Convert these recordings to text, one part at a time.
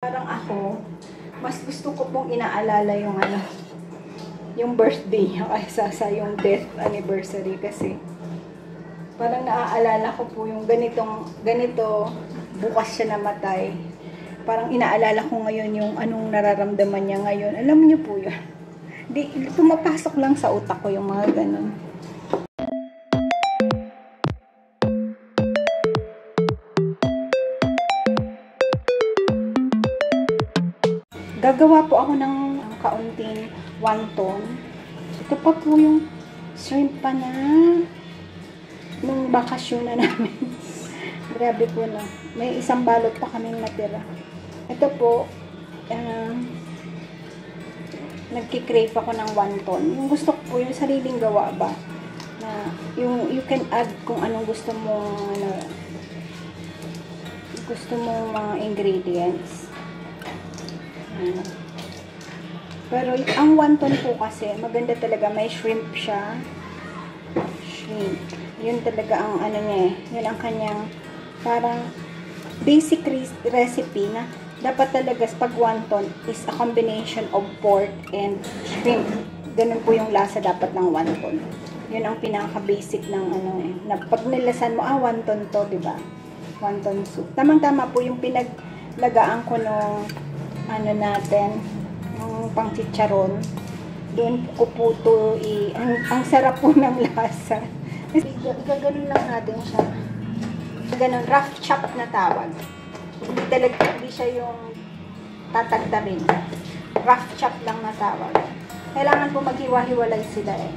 Parang ako, mas gusto ko pong inaalala yung yung birthday niya kaysa sa yung death anniversary kasi parang naaalala ko po yung ganito, bukas siya namatay. Parang inaalala ko ngayon yung anong nararamdaman niya ngayon. Alam niyo po yun. Pumapasok lang sa utak ko yung mga ganun. Gagawa po ako ng kaunting wonton. Ito pa po yung shrimp pa na nung bakasyon na namin. Grabe po na. May isang balot pa kaming natira. Ito po, nagki-crave ako ng wonton. Yung gusto ko po, yung sariling gawa ba? Na, you can add kung anong gusto mo, mga ingredients. Pero ang wonton po kasi, maganda talaga. May shrimp siya. Shrimp. Yun talaga ang niya eh. Yun ang kanyang parang basic recipe na dapat talaga pag wonton is a combination of pork and shrimp. Ganun po yung lasa dapat ng wonton. Yun ang pinaka-basic ng na pag nilasan mo, wonton to, diba? Wonton soup. Tamang-tama po yung pinaglagaan ko nung natin, yung pang chicharon. Doon ko po to ang sarap po ng lasa. Gaganon lang natin siya. Ganon, rough chop na tawag. Hindi siya yung tatagdarin. Rough chop lang na tawag. Kailangan po maghiwa-hiwalay sila eh.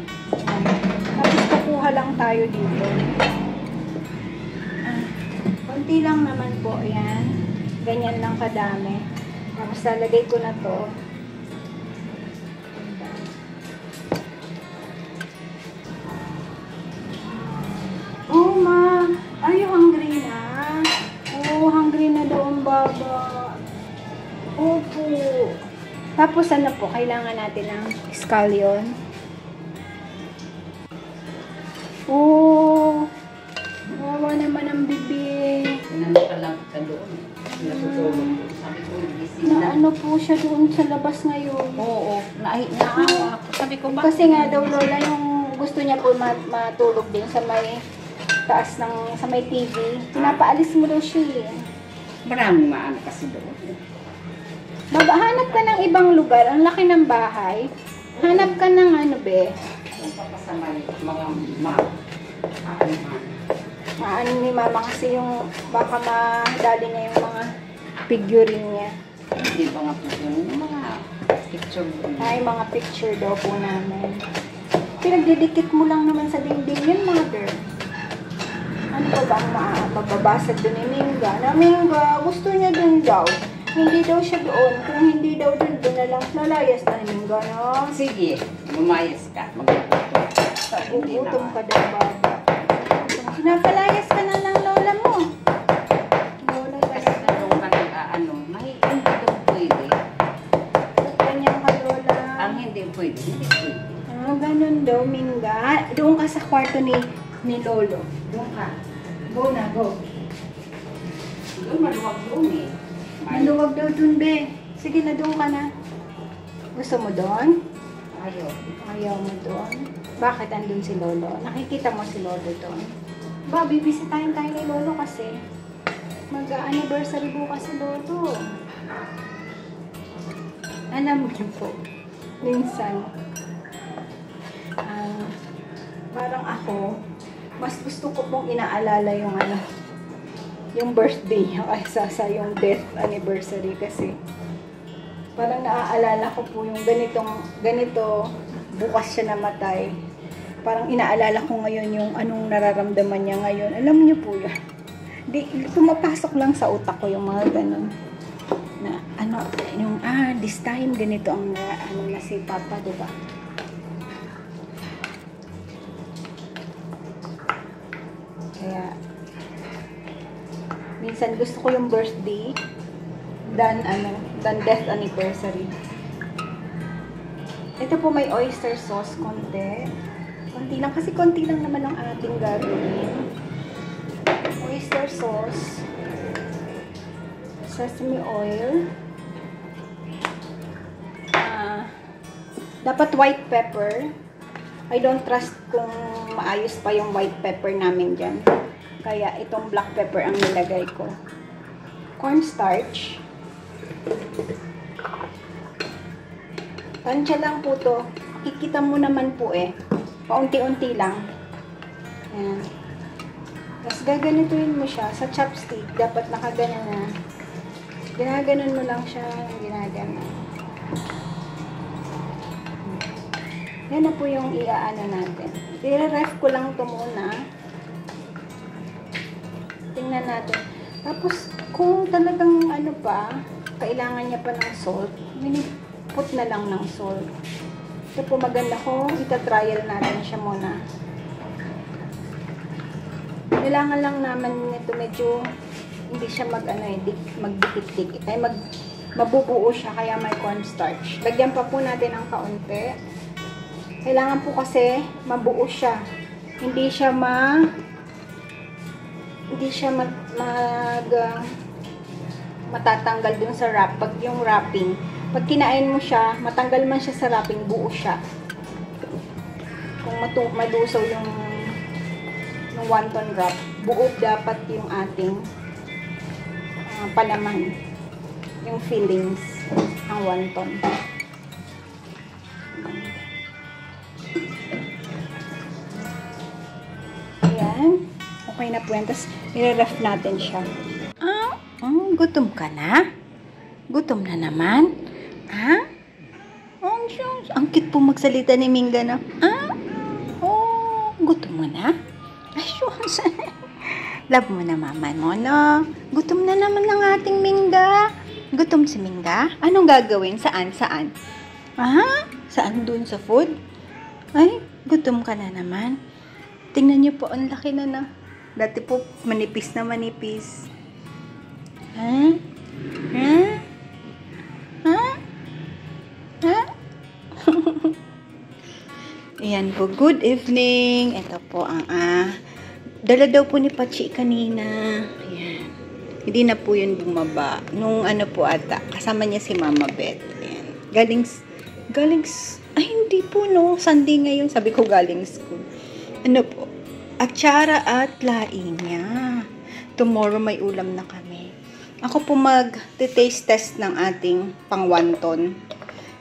Tapos kukuha lang tayo dito. Konti lang naman po, ayan. Ganyan lang kadami. Tapos lalagay ko na to. Oh, ma! Are you hungry na? Oh, hungry na daw ang baba. Opo. Tapos po, kailangan natin ng scallion. Oh, wawa naman ang bibig. Nanaka lang sa doon. Natutulog po. Sabi ko, na po siya doon sa labas ngayon. Oo. Naawa ako. Sabi ko, bakit? Kasi nga daw, Lola, yung gusto niya po matulog din sa may taas sa may TV. Pinapaalis mo daw siya eh. Maraming maano kasi doon. Maghanap ka ng ibang lugar. Ang laki ng bahay. Hanap ka ng be. Kung papasamay, mga maano ni mama kasi yung baka madali niya yung mga figurine niya. Hindi ba nga po yun? Yung mga picture doon. Ay, mga picture daw po namin. Pinagdidikit mo lang naman sa dingding yun, mother. Ano ba ba ang mababasag doon ni Minga? Na Minga, gusto niya doon daw. Hindi daw siya doon. Kung hindi daw doon na lang lalayas na ni Minga, no? Sige, lumayas ka. Utom ka daw, baba. Pinapalayas ka na lang, lola mo. Lola ka kasi na daw ka nag-aano. May hindi daw pwede. Ganyan ka, lola. Ang hindi pwede, hindi pwede. Ganun daw, Minga. Doon ka sa kwarto ni Lolo. Doon ka. Go na, go. Doon, maluwag doon eh. Maluwag daw doon, be. Sige na, doon ka na. Gusto mo doon? Ayaw. Ayaw mo doon? Bakit andun si Lolo? Nakikita mo si Lolo doon? Ba, bibisitahin tayo ni Lolo kasi mag-anniversary bukas si Lolo. Alam niyo po, minsan, parang ako, mas gusto ko pong inaalala yung birthday niya kaysa sa yung death anniversary kasi parang naaalala ko po yung ganito, bukas siya namatay. Parang inaalala ko ngayon yung anong nararamdaman niya ngayon. Alam niyo po yun. Pumapasok lang sa utak ko yung mga ganun. Na this time ganito ang na si Papa, diba? Kaya minsan gusto ko yung birthday than death anniversary. Ito po may oyster sauce konti. Konti lang kasi konti lang naman ang ating gagawin. Oyster sauce, sesame oil, Dapat white pepper. I don't trust kung maayos pa yung white pepper namin dyan. Kaya itong black pepper ang nilagay ko. Cornstarch. Tansya lang po to. Kikita mo naman po eh. Paunti-unti lang. Ayan. Tapos gaganituin mo siya sa chopstick. Dapat nakaganon na. Ginaganon mo lang siya. Ginaganon. Yan na po yung iaano natin. I-ref ko lang ito muna. Tingnan natin. Tapos, kung talagang ano pa, kailangan niya pa ng salt, put na lang ng salt. Ito po maganda ko. Ita-trial natin siya muna. Kailangan lang naman nito medyo hindi siya magdikit-dikit. Ay mabubuo siya kaya may cornstarch. Lagyan pa po natin ng kaunti. Kailangan po kasi mabuo siya. Hindi siya matatanggal dun sa wrap. Pag yung wrapping, pag kinain mo siya, matanggal man siya sa wrapping, buo siya. Kung malusaw yung wonton wrap, buo dapat yung ating palaman, yung fillings ng wonton. Ayan. Okay na po yan. Tapos, i-ref natin siya. Gutom ka na? Gutom na naman? Ang cute po magsalita ni Minga na. Gutom mo na? Love mo na mama mo, no? Gutom na naman ng ating Minga. Gutom si Minga? Anong gagawin? Saan? Saan dun sa food? Ay, gutom ka na naman. Tingnan niyo po, ang laki na. Dati po, manipis na manipis. Ayan po, good evening. Ito po ang dala daw po ni Pachi kanina. Ayan. Hindi na po yun bumaba. Nung ano po ata, kasama niya si Mama Beth. Ayan. Galing, ay hindi po no, Sunday ngayon. Sabi ko galing school. Ano po, atsara at laing niya. Tomorrow may ulam na kami. Ako po mag-taste test ng ating pang wonton.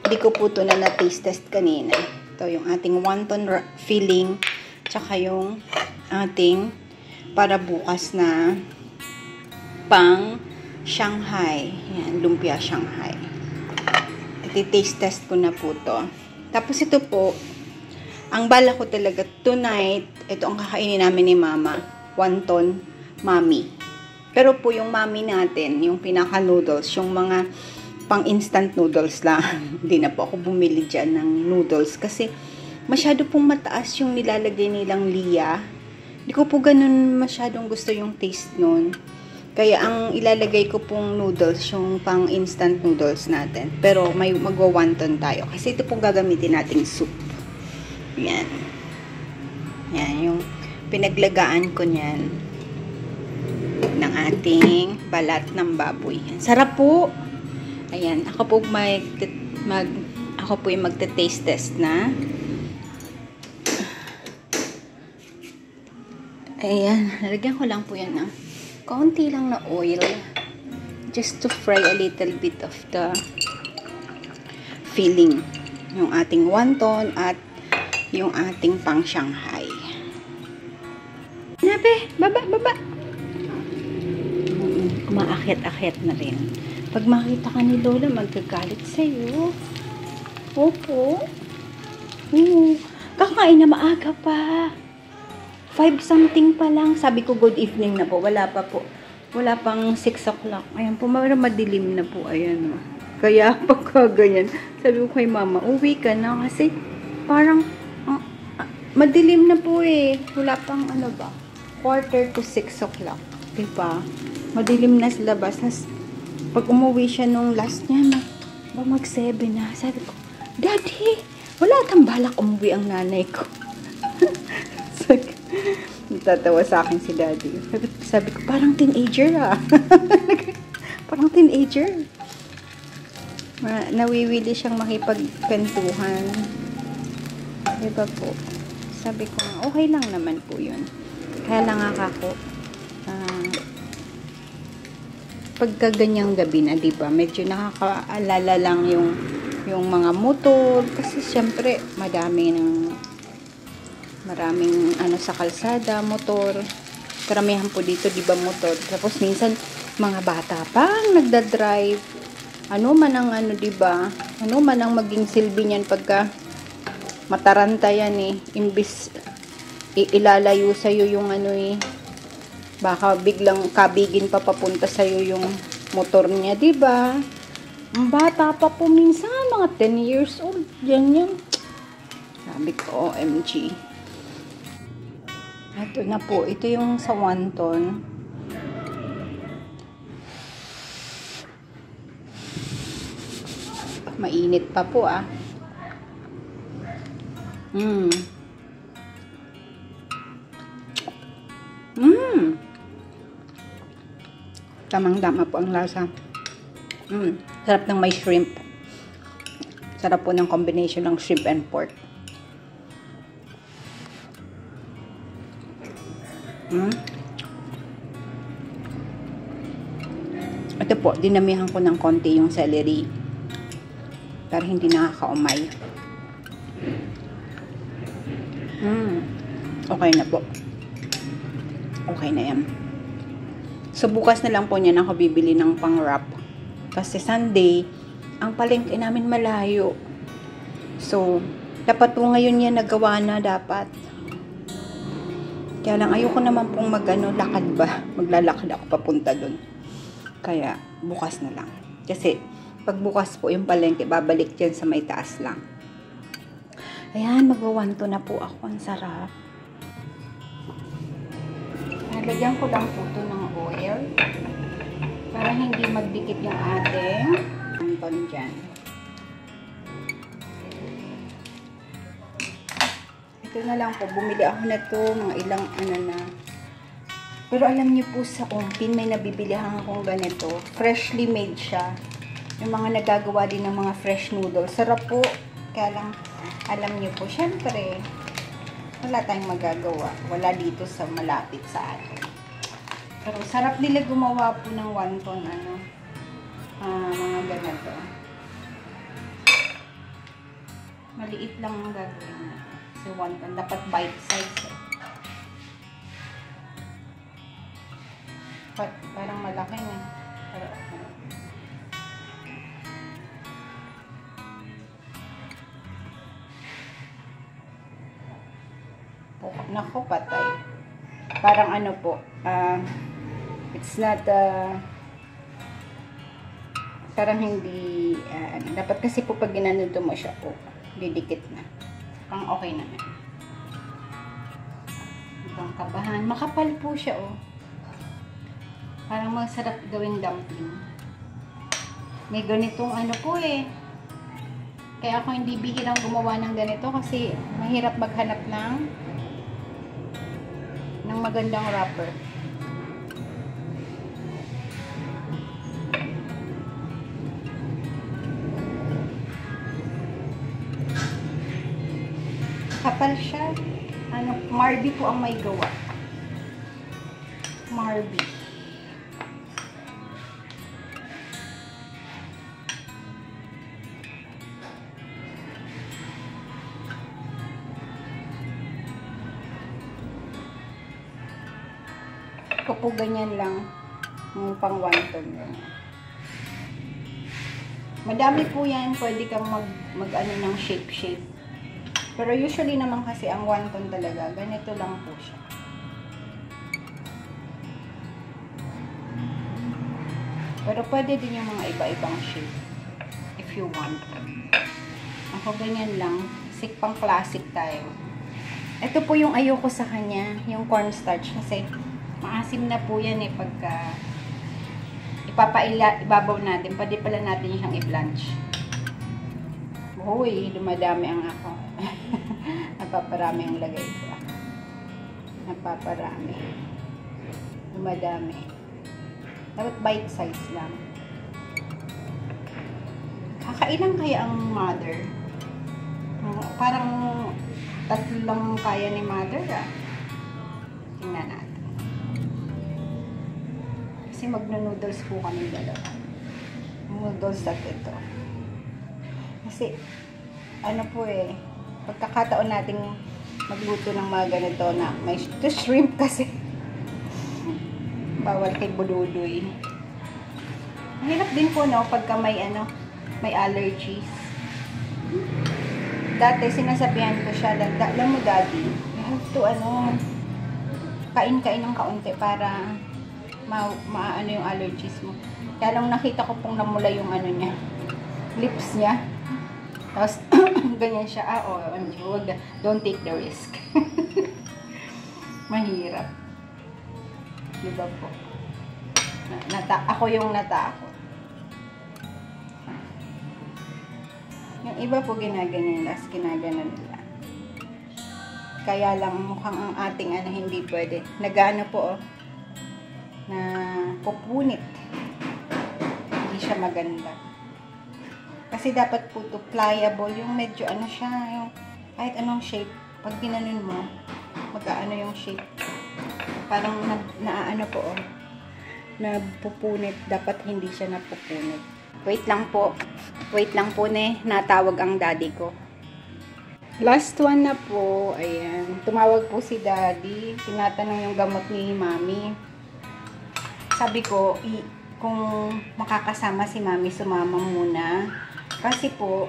Hindi ko po ito na taste test kanina. Ito yung ating wonton filling. Tsaka yung ating para bukas na pang Shanghai. Yan, lumpia Shanghai. Iti-taste test ko na po to. Tapos ito po, ang bala ko talaga tonight, ito ang kakainin namin ni Mama, wonton mami. Pero po yung mami natin, yung pinaka-noodles, yung mga pang-instant noodles lang. Hindi na po ako bumili dyan ng noodles kasi masyado pong mataas yung nilalagay nilang liya. Hindi ko po ganun masyadong gusto yung taste nun. Kaya ang ilalagay ko pong noodles, yung pang-instant noodles natin. Pero may magwa-wonton tayo. Kasi ito pong gagamitin nating soup. Yan. Yan, yung pinaglagaan ko niyan ng ating balat ng baboy. Sarap po. Ayan, ako po yung magte-taste test na. Ayan, lagyan ko lang po yan ng kaunti lang na oil just to fry a little bit of the filling. Yung ating wonton at yung ating pang Shanghai. Nabe, baba. Umaakit-akit na rin. Pag makita ka ni Lola, magkagalit sa'yo. Opo. Kakain na maaga pa. 5 something pa lang. Sabi ko, good evening na po. Wala pa po. Wala pang 6 o'clock. Ayan po, madilim na po. Ayan o. Kaya pagka ganyan, sabi ko kay Mama, uwi ka na kasi parang madilim na po eh. Wala pang ano ba? 5:45 o'clock. Diba? Madilim na sa labas. Pag umuwi siya nung last niya, mag-7 na. Sabi ko, Daddy, wala tang balak umuwi ang nanay ko. Natatawa sa akin si Daddy. Sabi ko, parang teenager ah. Parang teenager. Nawiwili siyang makipagkwentuhan. Diba po? Sabi ko, okay lang naman po yun. Kaya lang ako, pagka ganyang gabi na, diba, medyo nakakaalala lang yung mga motor. Kasi syempre, maraming sa kalsada, motor. Karamihan po dito, diba, motor. Tapos minsan, mga bata pang nagdadrive. Ano man ang diba? Ano man ang maging silbi niyan pagka mataranta yan imbis ilalayo sa'yo yung baka biglang kabigin pa papunta sa'yo yung motor niya, diba? Ang bata pa po minsan, mga 10 years old, yan. Sabi ko, OMG. Ito na po, ito yung sa wonton. Mainit pa po Tamang-tama po ang lasa. Sarap ng may shrimp. Sarap po ng combination ng shrimp and pork. Ito po, dinamihan ko ng konti yung celery para hindi nakakaumay. Okay na po. Okay na yan. So, bukas na lang po niyan ako bibili ng pang-wrap. Kasi Sunday, ang palengke namin malayo. So, dapat po ngayon yan nagawa na dapat. Kaya lang, ayoko naman pong lakad ba? Maglalakad ako papunta dun. Kaya, bukas na lang. Kasi, pag bukas po yung palengke, babalik dyan sa may taas lang. Ayan, magwawanto na po ako. Ang sarap. Nalagyan ko lang po ito ng oil para hindi magdikit yung ating wonton dyan. Ito na lang po. Bumili ako na ito. Mga ilang na. Pero alam niyo po sa Ongpin, may nabibilihan akong ganito. Freshly made siya. Yung mga nagagawa din ng mga fresh noodles. Sarap po. Kaya lang, alam niyo po, syempre, wala tayong magagawa. Wala dito sa malapit sa atin. Pero sarap nila gumawa po ng wonton, mga ganito. Maliit lang ang gagawin natin. Kasi wonton, dapat bite size. Parang malaki na. Pero nako, patay. Parang po, it's not, parang hindi, dapat kasi po pag ginanito mo siya po, didikit na. Parang okay na. Ibang kabahan. Makapal po siya, Parang masarap gawing dumpling. May ganitong po Kaya ako hindi bihirang gumawa ng ganito kasi mahirap maghanap ng magandang wrapper. Kapal siya. Marby po ang may gawa. Marby. Po ganyan lang yung pang wonton. Madami po yan, pwede kang mag ng shape. Pero usually naman kasi ang wonton talaga, ganito lang po siya. Pero pwede din yung mga iba-ibang shape if you want. Ako ganyan lang, kasi pang classic tayo. Ito po yung ayoko sa kanya, yung cornstarch kasi maasim na po yan pagka ibabaw natin. Pwede pala natin siyang i-blanch. Uy, dumadami ang ako. Napaparami ang lagay ko. Napaparami. Dumadami. Dapat bite size lang. Kakailan kaya ang mother? Parang 3 lang kaya ni mother ah. Tingnan natin. Kasi magno-noodles po kami dalawa. Noodles at ito. Kasi, ano po eh, pagkakataon nating magluto ng mga ganito na may shrimp kasi. Bawal kay Bududoy. Mahirap din po no, pagka may may allergies. Dati sinasabihan ko siya, alam mo daddy, you have to kain-kain ng kaunti para maano yung allergies mo. Kaya lang nakita ko pong namula yung niya, lips niya. Tapos, ganyan siya. Don't take the risk. Mahirap. Diba po? Ako yung natakot. Yung iba po ginaganyan, tas ginaganan nila. Kaya lang mukhang ang ating hindi pwede. Nagano po na pupunit. Hindi siya maganda. Kasi dapat po to pliable, yung medyo siya, yung kahit anong shape, pag ginanon mo, mag-aano yung shape. Parang naano po napupunit, dapat hindi siya napupunit. Wait lang po natawag ang daddy ko. Last one na po, ayan, tumawag po si daddy, tinatanong yung gamot ni mami. Sabi ko, kung makakasama si mami, sumama muna. Kasi po,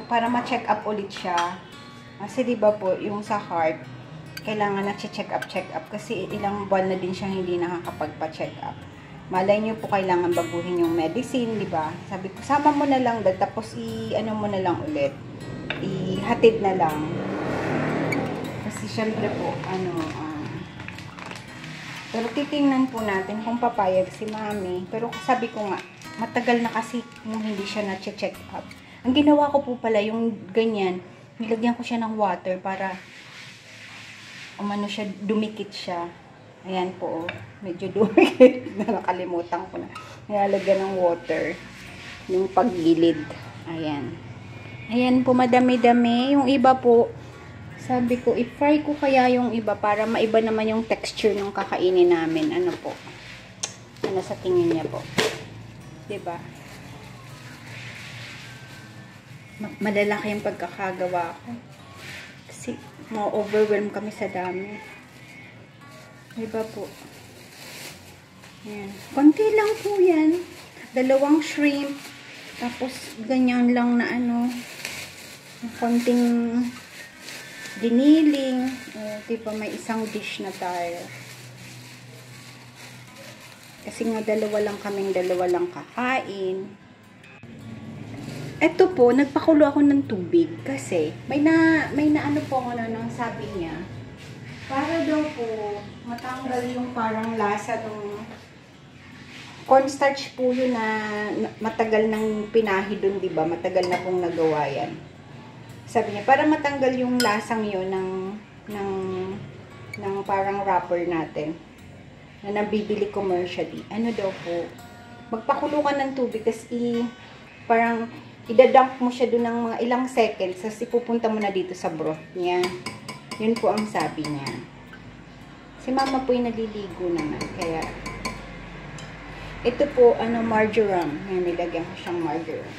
para ma-check up ulit siya. Kasi diba po, yung sa heart, kailangan na check up. Kasi ilang buwan na din siya hindi nakakapagpa-check up. Malay niyo po, kailangan baguhin yung medicine, diba? Sabi ko, sama mo na lang, tapos mo na lang ulit. Ihatid na lang. Kasi syempre po, pero titingnan po natin kung papayag si mami. Pero sabi ko nga, matagal na kasi yung hindi siya na-check up. Ang ginawa ko po pala, yung ganyan, nilagyan ko siya ng water para siya, dumikit siya. Ayan po, medyo dumikit. Nakalimutan ko na. Nilalagyan ng water. Yung paggilid. Ayan. Ayan po, madami-dami. Yung iba po, sabi ko, i-fry ko kaya yung iba para maiba naman yung texture ng kakainin namin. Ano po? Ano sa tingin niya po? Diba? Malalaki yung pagkakagawa ko. Kasi, ma-overwhelm kami sa dami. Diba po? Ayan. Konti lang po yan. 2 shrimp. Tapos, ganyan lang na konting diniling. Diba, may isang dish na tayo. Kasi nga 2 lang kakain. Eto po, nagpakulo ako ng tubig kasi may na po ako nang sabi niya. Para daw po matanggal yung parang lasa ng cornstarch po yun na matagal nang pinahi dun, diba? Matagal na pong nagawa yan. Sabi niya, para matanggal yung lasang yun ng parang wrapper natin na nabibili commercially. Ano daw po, magpakulo ka ng tubig, kasi parang idadump mo siya doon ng mga ilang seconds, tapos ipupunta mo na dito sa broth niya. Yun po ang sabi niya. Si mama po yung naliligo naman, kaya ito po, marjoram. Yan, nilagyan ko siyang marjoram.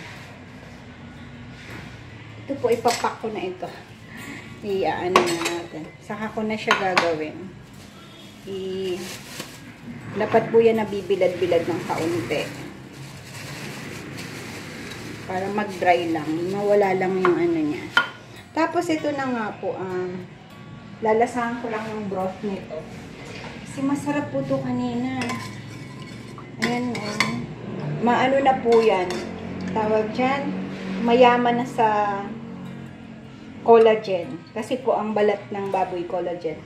Ito po, ipapak ko na ito. I-ano na natin. Saka ko na siya gagawin. Dapat po yan nabibilad-bilad ng kaunti. Para mag-dry lang. Mawala lang yung niya. Tapos ito na nga po, lalasahan ko lang yung broth nito. Kasi masarap po ito kanina. Ayan, maano na po yan. Tawag dyan, mayaman na sa collagen. Kasi po ang balat ng baboy collagen.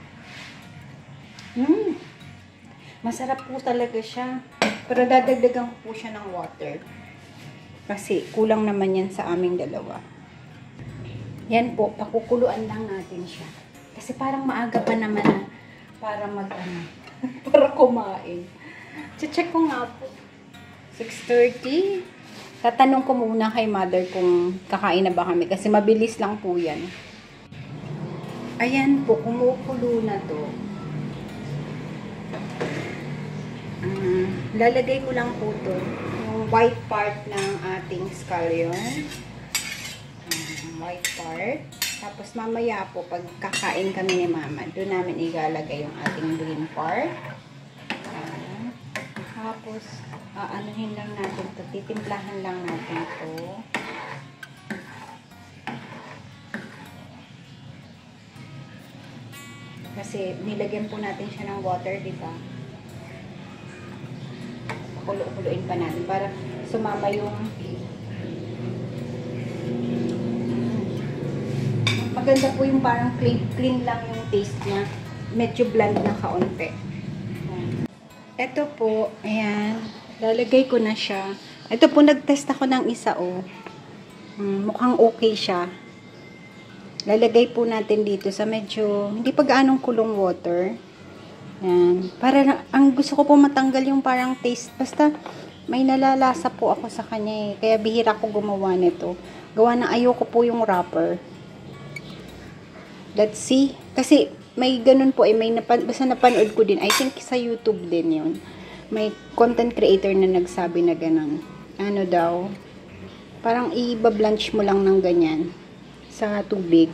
Masarap po talaga siya. Pero dadagdagan ko po siya ng water. Kasi kulang naman yan sa aming dalawa. Yan po, pakukuluan lang natin siya. Kasi parang maaga pa naman na para para kumain. Check ko nga po. 6:30. Tatanong ko muna kay mother kung kakain na ba kami kasi mabilis lang po yan. Ayan po, kumukulo na to. Lalagay ko lang po to, yung white part ng ating scallion. White part. Tapos mamaya po, pag kakain kami ni mama, doon namin ilalagay yung ating green part. Tapos, anuhin lang natin to, titimplahan lang natin to. Kasi nilagyan po natin siya ng water, di ba? Kulo-kuloin pa natin para sumama yung maganda po yung parang clean lang yung taste niya. Medyo bland na kaunti. Ito po, ayan. Lalagay ko na siya. Ito po, nag-test ako ng isa, oh. Mukhang okay siya. Lalagay po natin dito sa medyo, hindi pa gaanong kulong water. Ayan. Para, ang gusto ko po matanggal yung parang taste. Basta, may nalalasa po ako sa kanya, eh. Kaya bihira ko gumawa nito. Gawa na ayoko po yung wrapper. Let's see. Kasi, may ganun po, basta napanood ko din. I think sa YouTube din yun. May content creator na nagsabi na ganun. Ano daw, parang i-blanch mo lang ng ganyan sa tubig.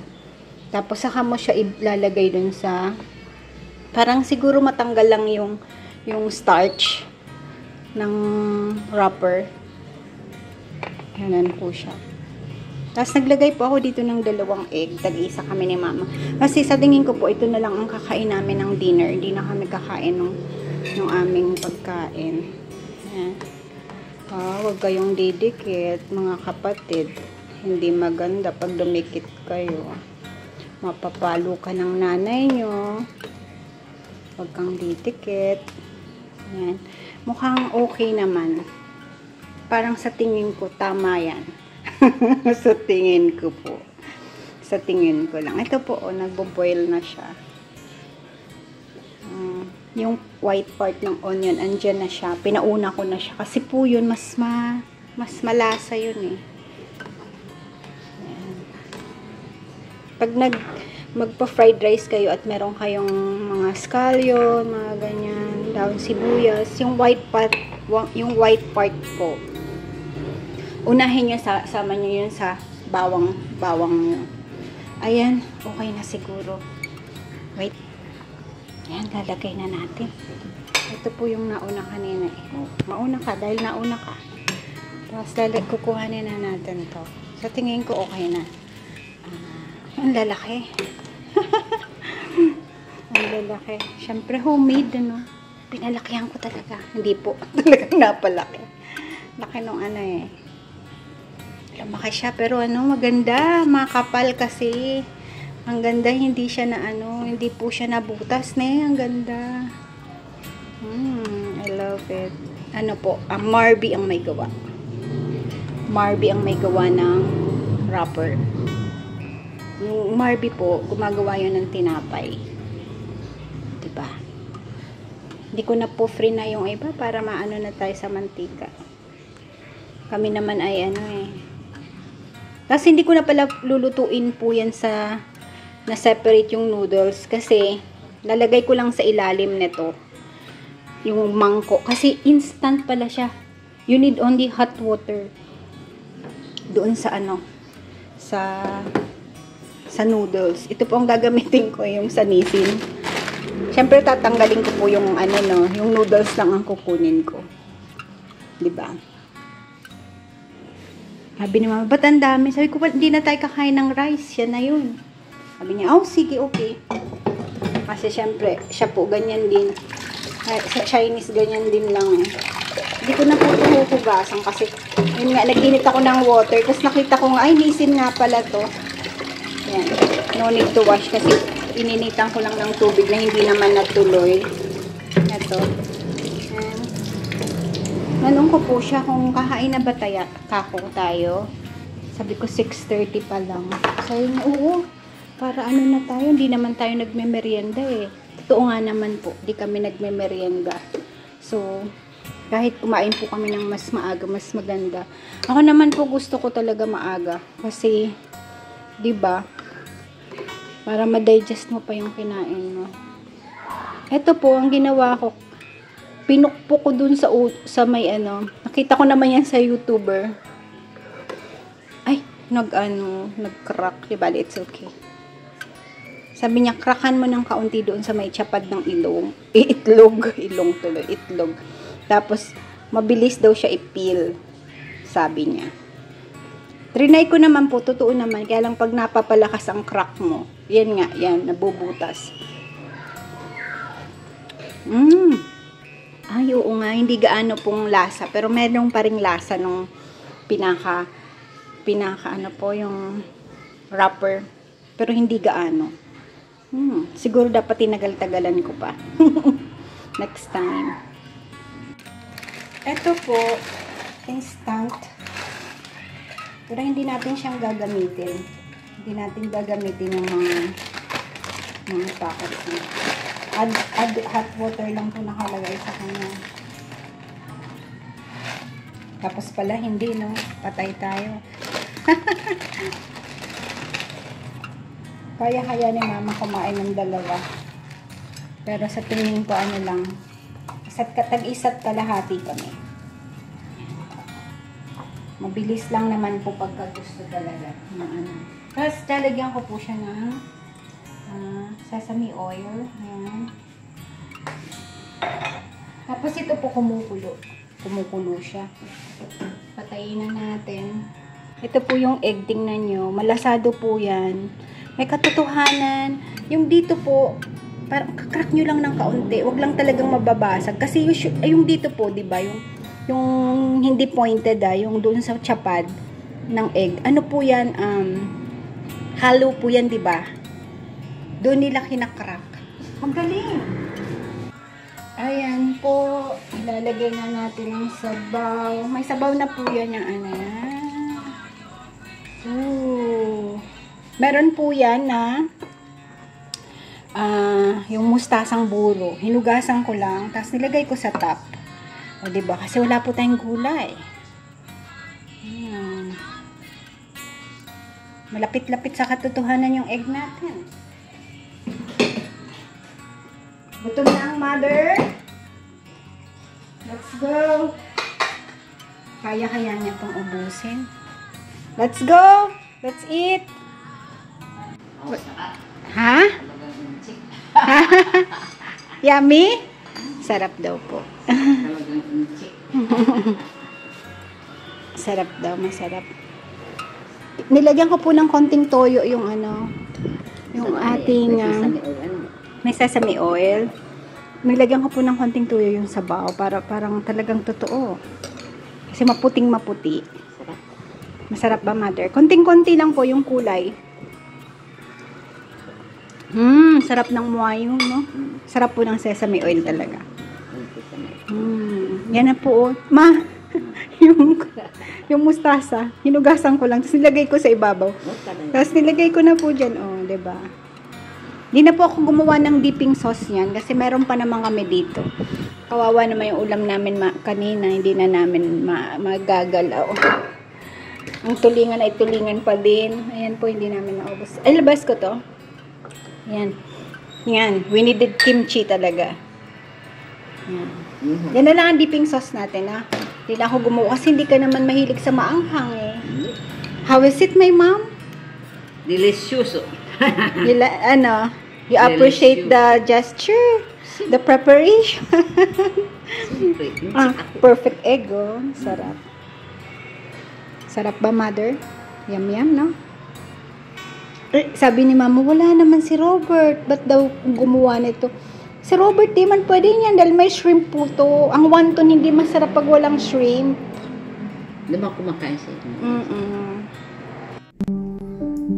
Tapos, saka mo siya ilalagay dun sa, parang siguro matanggal lang yung starch ng wrapper. Ganun po siya. Tapos, naglagay po ako dito ng 2 egg. Tag-isa kami ni mama. Kasi sa tingin ko po, ito na lang ang kakain namin ng dinner. Hindi na kami kakain ng aming pagkain. Ayan. Huwag kayong didikit, mga kapatid. Hindi maganda pag dumikit kayo. Mapapalo ka ng nanay nyo. Huwag kang didikit. Ayan. Mukhang okay naman. Parang sa tingin ko, tama yan. Sa tingin ko po. Sa tingin ko lang. Ito po, nagbo-boil na siya. Yung white part ng onion, andyan na siya. Pinauna ko na siya. Kasi po yun, mas malasa yun eh. Ayan. Pag magpa-fried rice kayo at meron kayong mga scallion, mga ganyan, daon sibuyas, yung white part po, unahin nyo, sama nyo yun sa bawang nyo. Ayan, okay na siguro. Wait. Ayan, lalagay na natin. Ito po yung nauna kanina. Mauna ka, dahil nauna ka. Tapos kukuhanin na natin to. Sa tingin ko, okay na. Ang lalaki. Ang lalaki. Siyempre, homemade, ano. Pinalakihan ko talaga. Hindi po. Talagang napalaki. Laki nung ano eh. Lumaki siya, pero ano, maganda, makapal kasi. Ang ganda, hindi siya na ano, hindi po siya nabutas na ang ganda. I love it. Ano po, ang Marby ang may gawa. Marby ang may gawa ng wrapper. Yung Marby po, gumagawa yun ng tinapay. Diba? Hindi ko na po free na yung iba para maano na tayo sa mantika. Kami naman ay ano eh. Kasi hindi ko na pala lulutuin po yan na separate yung noodles. Kasi, lalagay ko lang sa ilalim nito yung mangkok. Kasi, instant pala siya. You need only hot water. Doon sa ano, sa noodles. Ito po ang gagamitin ko, yung sa Nissin. Siyempre, tatanggalin ko po yung ano no, yung noodles lang ang kukunin ko. Diba? Sabi ni mama, ba't ang dami? Sabi ko, hindi na tayo kakain ng rice. Yan na yun. Sabi niya, oh, sige, okay. Kasi syempre, siya po ganyan din. Sa Chinese, ganyan din lang eh. Hindi ko na po huhugasan kasi, yun nga, nag-init ako ng water. Tapos nakita ko nga, ay, Nissin nga pala to. Yan. No need to wash kasi ininitan ko lang ng tubig na hindi naman natuloy. Ito. Nanong ko po siya kung kakain na ba tayo. Sabi ko 6:30 pa lang. Sabi niya, oo, para ano na tayo, hindi naman tayo nagme-merienda eh. Totoo nga naman po, di kami nagme-merienda. So, Kahit kumain po kami ng mas maaga, mas maganda. Ako naman po gusto ko talaga maaga. Kasi, di ba, para ma-digest mo pa yung kinain mo. Ito po, ang ginawa ko, pinukpo ko dun sa may ano, nakita ko naman yan sa YouTuber. Ay, nag-crack. Di ba, it's okay. Sabi niya, crackan mo ng kaunti doon sa may tsapad ng ilong. Itlog. Tapos, mabilis daw siya i-peel. Sabi niya. Trinay ko naman po, totoo naman. Kaya lang pag napapalakas ang crack mo, yan nga, yan, nabubutas. Ay, oo nga, hindi gaano pong lasa. Pero meron pa ring lasa nung pinaka ano po, yung wrapper. Pero hindi gaano. Siguro dapat tinagal-tagalan ko pa. Next time. Ito po, instant. Pero hindi natin siyang gagamitin. Hindi natin gagamitin yung mga packet. Add hot water lang po nakalagay sa kanya. Tapos pala hindi, no? Patay tayo. Kaya ni mama kumain ng dalawa. Pero sa tingin ko ano lang, tag-isa't kalahati kami. Mabilis lang naman po pagka gusto talaga. Tapos lalagyan ko po siya ng sesame oil. Ayan. Tapos ito po kumukulo. Kumukulo siya. Patayin na natin. Ito po yung egg, tingnan nyo. Malasado po yan. May katotohanan. Yung dito po, parang kakrack nyo lang ng kaunti. Huwag lang talagang mababasag. Kasi yung dito po, di ba? Yung hindi pointed, yung doon sa tsapad ng egg. Ano po yan? Hollow po yan, di ba? Doon nila kinakrack. Ang galing! Ayan po. Ilalagay na natin ang sabaw. May sabaw na po yan yung ano yan. Ooh. Meron po yan na yung mustasang buro. Hinugasan ko lang. Tapos nilagay ko sa top. O diba? Kasi wala po tayong gulay. Ayan. Malapit-lapit sa katotohanan yung egg natin. Gutom na ang mother. Let's go. Kaya-kaya niya pang ubusin. Let's go. Let's eat. Ha? Yummy? Sarap daw po. Sarap daw, masarap. Nilagyan ko po ng konting toyo yung ano, yung ating may sesame oil. Nilagyan ko po ng konting toyo yung sabaw para parang talagang totoo. Kasi maputing maputi. Masarap ba, mother? Konting-konti lang po yung kulay. Sarap ng muayo, no? Sarap po ng sesame oil talaga. Yan na po, oh. Ma, yung mustasa, hinugasan ko lang. Tapos nilagay ko sa ibabaw. Tapos nilagay ko na po dyan, oh, diba? Di na po ako gumawa ng dipping sauce yan kasi meron pa naman kami dito. Kawawa naman yung ulam namin kanina, hindi na namin magagalaw. Ang tulingan ay tulingan pa din. Ayan po, hindi namin naubos. Ay, labas ko to. Yan. Yan. We needed kimchi talaga. Yan. Yan na lang ang dipping sauce natin, ha. Hindi na ako gumawa kasi hindi ka naman mahilig sa maanghang, eh. How is it, my mom? Delicious. You appreciate the gesture, the preparation. Perfect egg, oh. Sarap. Sarap ba, mother? Yum, yum, no? Sabi ni mama, wala naman si Robert. Ba't daw gumawa nito? Si Robert, di man pwede niyan dahil may shrimp po to. Ang wonton hindi masarap pag walang shrimp. Di ba kumakain siya?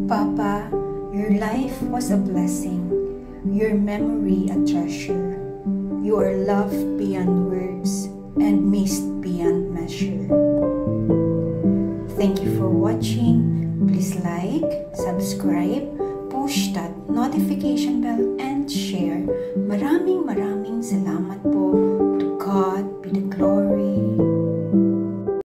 Papa, your life was a blessing. Your memory a treasure. You are loved beyond words and missed beyond measure. Thank you for watching. Please like, subscribe, push that notification bell, and share. Maraming